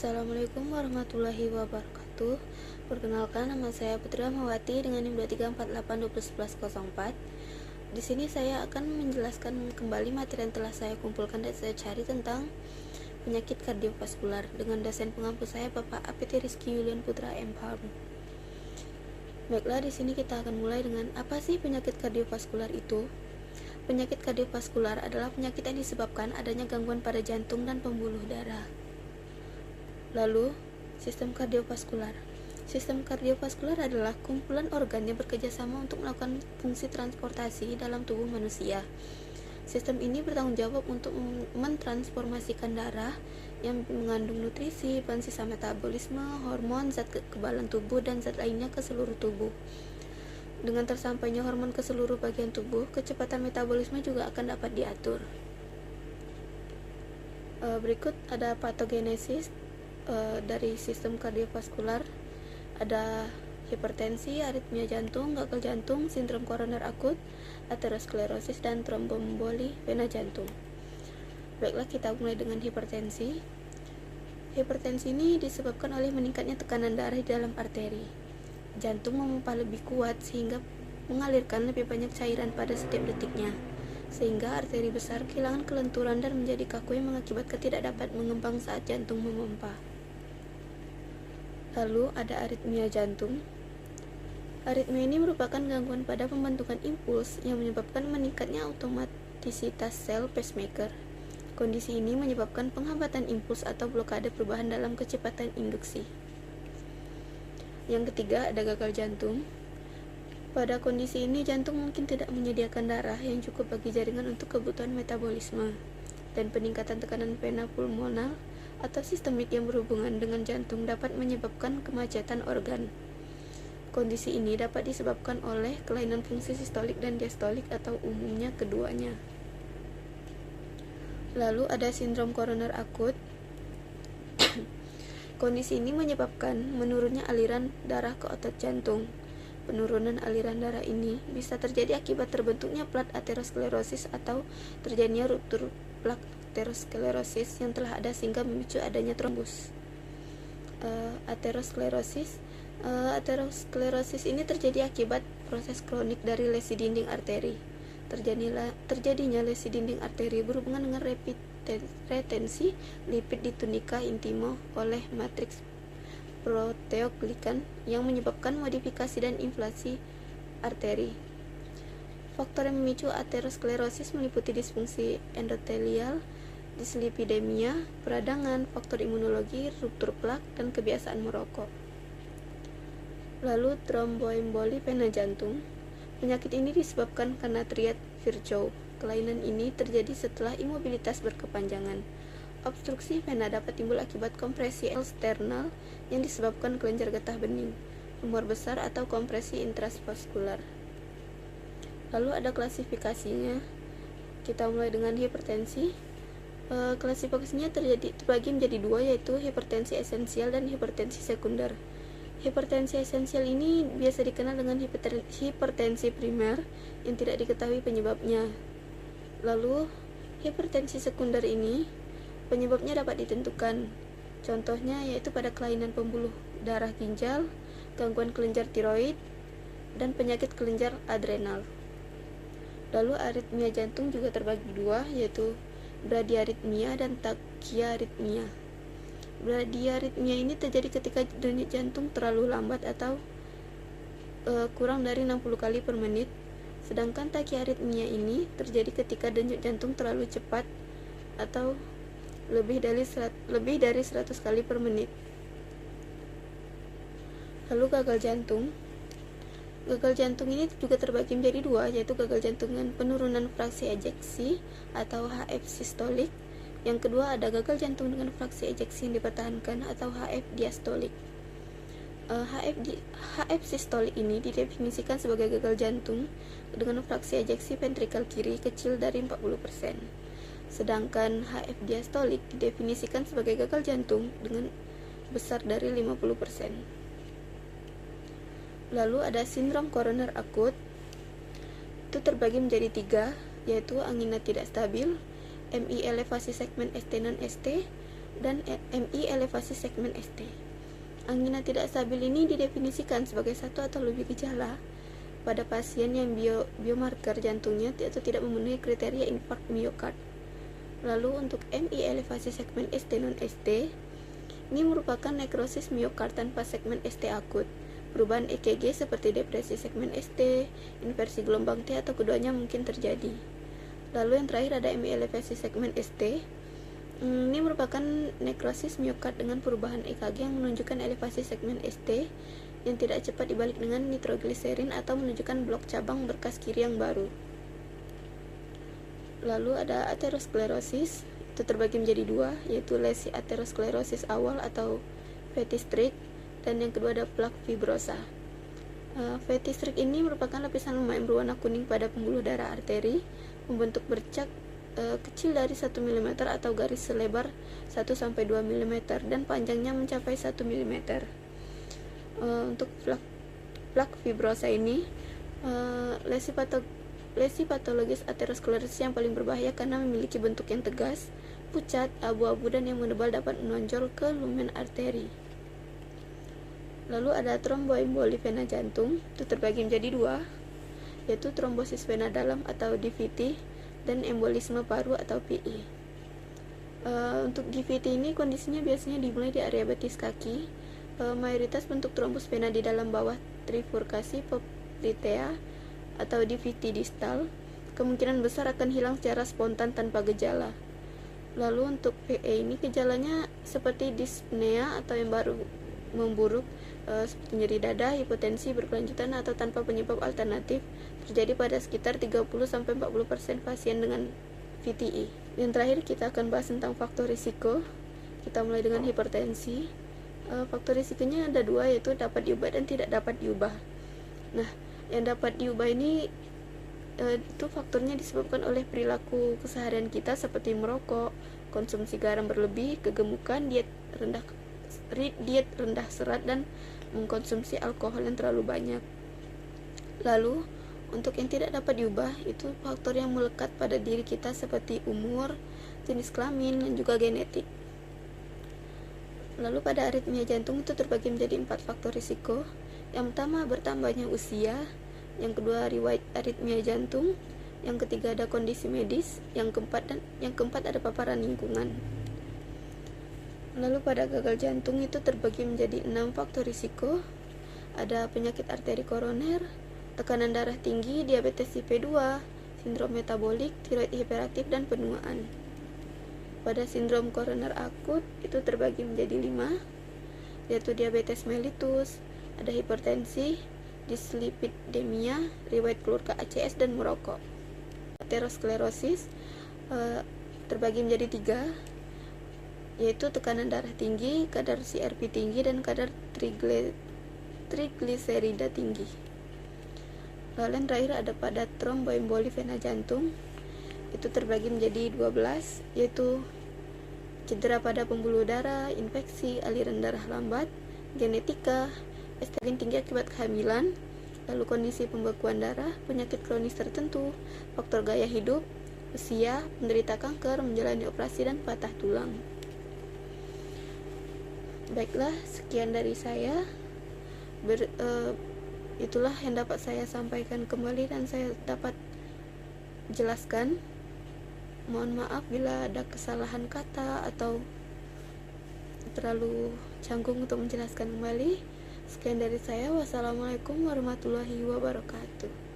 Assalamualaikum warahmatullahi wabarakatuh. Perkenalkan, nama saya Putri Rahmawati dengan NIM 234821104. Di sini saya akan menjelaskan kembali materi yang telah saya kumpulkan dan saya cari tentang penyakit kardiovaskular dengan dosen pengampu saya Bapak APT Rizky Yulian Putra M.Pharm. Baiklah, di sini kita akan mulai dengan apa sih penyakit kardiovaskular itu? Penyakit kardiovaskular adalah penyakit yang disebabkan adanya gangguan pada jantung dan pembuluh darah. Lalu, sistem kardiovaskular. Sistem kardiovaskular adalah kumpulan organ yang bekerja sama untuk melakukan fungsi transportasi dalam tubuh manusia. Sistem ini bertanggung jawab untuk mentransformasikan darah yang mengandung nutrisi, bahan sisa metabolisme, hormon, zat kekebalan tubuh, dan zat lainnya ke seluruh tubuh. Dengan tersampainya hormon ke seluruh bagian tubuh, kecepatan metabolisme juga akan dapat diatur. Berikut ada patogenesis dari sistem kardiovaskular. Ada hipertensi, aritmia jantung, gagal jantung, sindrom koroner akut, aterosklerosis, dan tromboemboli vena jantung. Baiklah, kita mulai dengan hipertensi. Hipertensi ini disebabkan oleh meningkatnya tekanan darah di dalam arteri. Jantung memompa lebih kuat sehingga mengalirkan lebih banyak cairan pada setiap detiknya, sehingga arteri besar kehilangan kelenturan dan menjadi kaku yang mengakibatkan tidak dapat mengembang saat jantung memompa. Lalu ada aritmia jantung. Aritmia ini merupakan gangguan pada pembentukan impuls yang menyebabkan meningkatnya automatisitas sel pacemaker. Kondisi ini menyebabkan penghambatan impuls atau blokade perubahan dalam kecepatan induksi. Yang ketiga ada gagal jantung. Pada kondisi ini, jantung mungkin tidak menyediakan darah yang cukup bagi jaringan untuk kebutuhan metabolisme, dan peningkatan tekanan vena pulmonal atau sistemik yang berhubungan dengan jantung dapat menyebabkan kemacetan organ. Kondisi ini dapat disebabkan oleh kelainan fungsi sistolik dan diastolik atau umumnya keduanya. Lalu ada sindrom koroner akut. Kondisi ini menyebabkan menurunnya aliran darah ke otot jantung. Penurunan aliran darah ini bisa terjadi akibat terbentuknya plat aterosklerosis atau terjadinya ruptur plak aterosklerosis yang telah ada sehingga memicu adanya trombus. Aterosklerosis ini terjadi akibat proses kronik dari lesi dinding arteri. Terjadinya lesi dinding arteri berhubungan dengan retensi lipid di tunika intimo oleh matriks proteoglikan yang menyebabkan modifikasi dan inflasi arteri. Faktor yang memicu aterosklerosis meliputi disfungsi endotelial, dislipidemia, peradangan, faktor imunologi, ruptur plak, dan kebiasaan merokok. Lalu tromboemboli vena jantung. Penyakit ini disebabkan karena triad Virchow. Kelainan ini terjadi setelah imobilitas berkepanjangan. Obstruksi vena dapat timbul akibat kompresi eksternal yang disebabkan kelenjar getah bening, tumor besar, atau kompresi intravaskular. Lalu ada klasifikasinya. Kita mulai dengan hipertensi. Klasifikasinya terbagi menjadi dua, yaitu hipertensi esensial dan hipertensi sekunder. Hipertensi esensial ini biasa dikenal dengan hipertensi primer yang tidak diketahui penyebabnya. Lalu hipertensi sekunder ini penyebabnya dapat ditentukan. Contohnya yaitu pada kelainan pembuluh darah ginjal, gangguan kelenjar tiroid, dan penyakit kelenjar adrenal. Lalu aritmia jantung juga terbagi dua, yaitu bradiaritmia dan tachyarrhythmia. Bradiaritmia ini terjadi ketika denyut jantung terlalu lambat atau kurang dari 60 kali per menit, sedangkan tachyarrhythmia ini terjadi ketika denyut jantung terlalu cepat atau lebih dari 100 kali per menit. Lalu gagal jantung. Gagal jantung ini juga terbagi menjadi dua, yaitu gagal jantung dengan penurunan fraksi ejeksi atau HF sistolik. Yang kedua ada gagal jantung dengan fraksi ejeksi yang dipertahankan atau HF diastolik. HF sistolik ini didefinisikan sebagai gagal jantung dengan fraksi ejeksi ventrikal kiri kecil dari 40%. Sedangkan HF diastolik didefinisikan sebagai gagal jantung dengan besar dari 50%. Lalu ada sindrom koroner akut. Itu terbagi menjadi tiga, yaitu angina tidak stabil, MI elevasi segmen ST non ST, dan MI elevasi segmen ST. Angina tidak stabil ini didefinisikan sebagai satu atau lebih gejala pada pasien yang biomarker jantungnya atau tidak memenuhi kriteria infark miokard. Lalu untuk MI elevasi segmen ST non-ST, ini merupakan nekrosis miokard tanpa segmen ST akut. Perubahan EKG seperti depresi segmen ST, inversi gelombang T atau keduanya mungkin terjadi. Lalu yang terakhir ada MI elevasi segmen ST. Ini merupakan nekrosis miokard dengan perubahan EKG yang menunjukkan elevasi segmen ST yang tidak cepat dibalik dengan nitrogliserin atau menunjukkan blok cabang berkas kiri yang baru. Lalu ada aterosklerosis, itu terbagi menjadi dua, yaitu lesi aterosklerosis awal atau fatty streak, dan yang kedua ada plak fibrosa. Fatty streak ini merupakan lapisan lemak yang berwarna kuning pada pembuluh darah arteri, membentuk bercak kecil dari 1 mm atau garis selebar 1-2 mm dan panjangnya mencapai 1 mm. Untuk plak fibrosa ini, lesi patologis aterosklerosis yang paling berbahaya karena memiliki bentuk yang tegas, pucat, abu-abu dan yang menebal dapat menonjol ke lumen arteri. Lalu ada tromboemboli vena jantung, itu terbagi menjadi dua, yaitu trombosis vena dalam atau DVT dan embolisme paru atau PI. Untuk DVT ini kondisinya biasanya dimulai di area betis kaki. Mayoritas bentuk trombus vena di dalam bawah trifurkasi poplitea atau DVT distal kemungkinan besar akan hilang secara spontan tanpa gejala. Lalu untuk PE ini gejalanya seperti dyspnea atau yang baru memburuk, seperti nyeri dada, hipotensi berkelanjutan atau tanpa penyebab alternatif, terjadi pada sekitar 30-40% pasien dengan VTE. Yang terakhir kita akan bahas tentang faktor risiko. Kita mulai dengan hipertensi. Faktor risikonya ada dua, yaitu dapat diubah dan tidak dapat diubah. Nah, yang dapat diubah ini itu faktornya disebabkan oleh perilaku keseharian kita seperti merokok, konsumsi garam berlebih, kegemukan, diet rendah serat, dan mengkonsumsi alkohol yang terlalu banyak. Lalu, untuk yang tidak dapat diubah, itu faktor yang melekat pada diri kita seperti umur, jenis kelamin, dan juga genetik. Lalu pada aritmia jantung itu terbagi menjadi 4 faktor risiko. Yang pertama, bertambahnya usia. Yang kedua, riwayat aritmia jantung. Yang ketiga, ada kondisi medis. Yang keempat ada paparan lingkungan. Lalu pada gagal jantung itu terbagi menjadi 6 faktor risiko. Ada penyakit arteri koroner, tekanan darah tinggi, diabetes tipe 2, sindrom metabolik, tiroid hiperaktif, dan penuaan. Pada sindrom koroner akut itu terbagi menjadi 5, yaitu diabetes mellitus, ada hipertensi, dislipidemia, riwayat keluarga ACS, dan merokok. Aterosklerosis terbagi menjadi 3, yaitu tekanan darah tinggi, kadar CRP tinggi, dan kadar trigliserida tinggi. Lalu yang terakhir ada pada tromboemboli vena jantung, itu terbagi menjadi 12, yaitu cedera pada pembuluh darah, infeksi, aliran darah lambat, genetika, estrogen tinggi akibat kehamilan, lalu kondisi pembekuan darah, penyakit kronis tertentu, faktor gaya hidup, usia, penderita kanker, menjalani operasi, dan patah tulang. Baiklah, sekian dari saya. Itulah yang dapat saya sampaikan kembali dan saya dapat jelaskan. Mohon maaf bila ada kesalahan kata atau terlalu canggung untuk menjelaskan kembali. Sekian dari saya. Wassalamualaikum warahmatullahi wabarakatuh.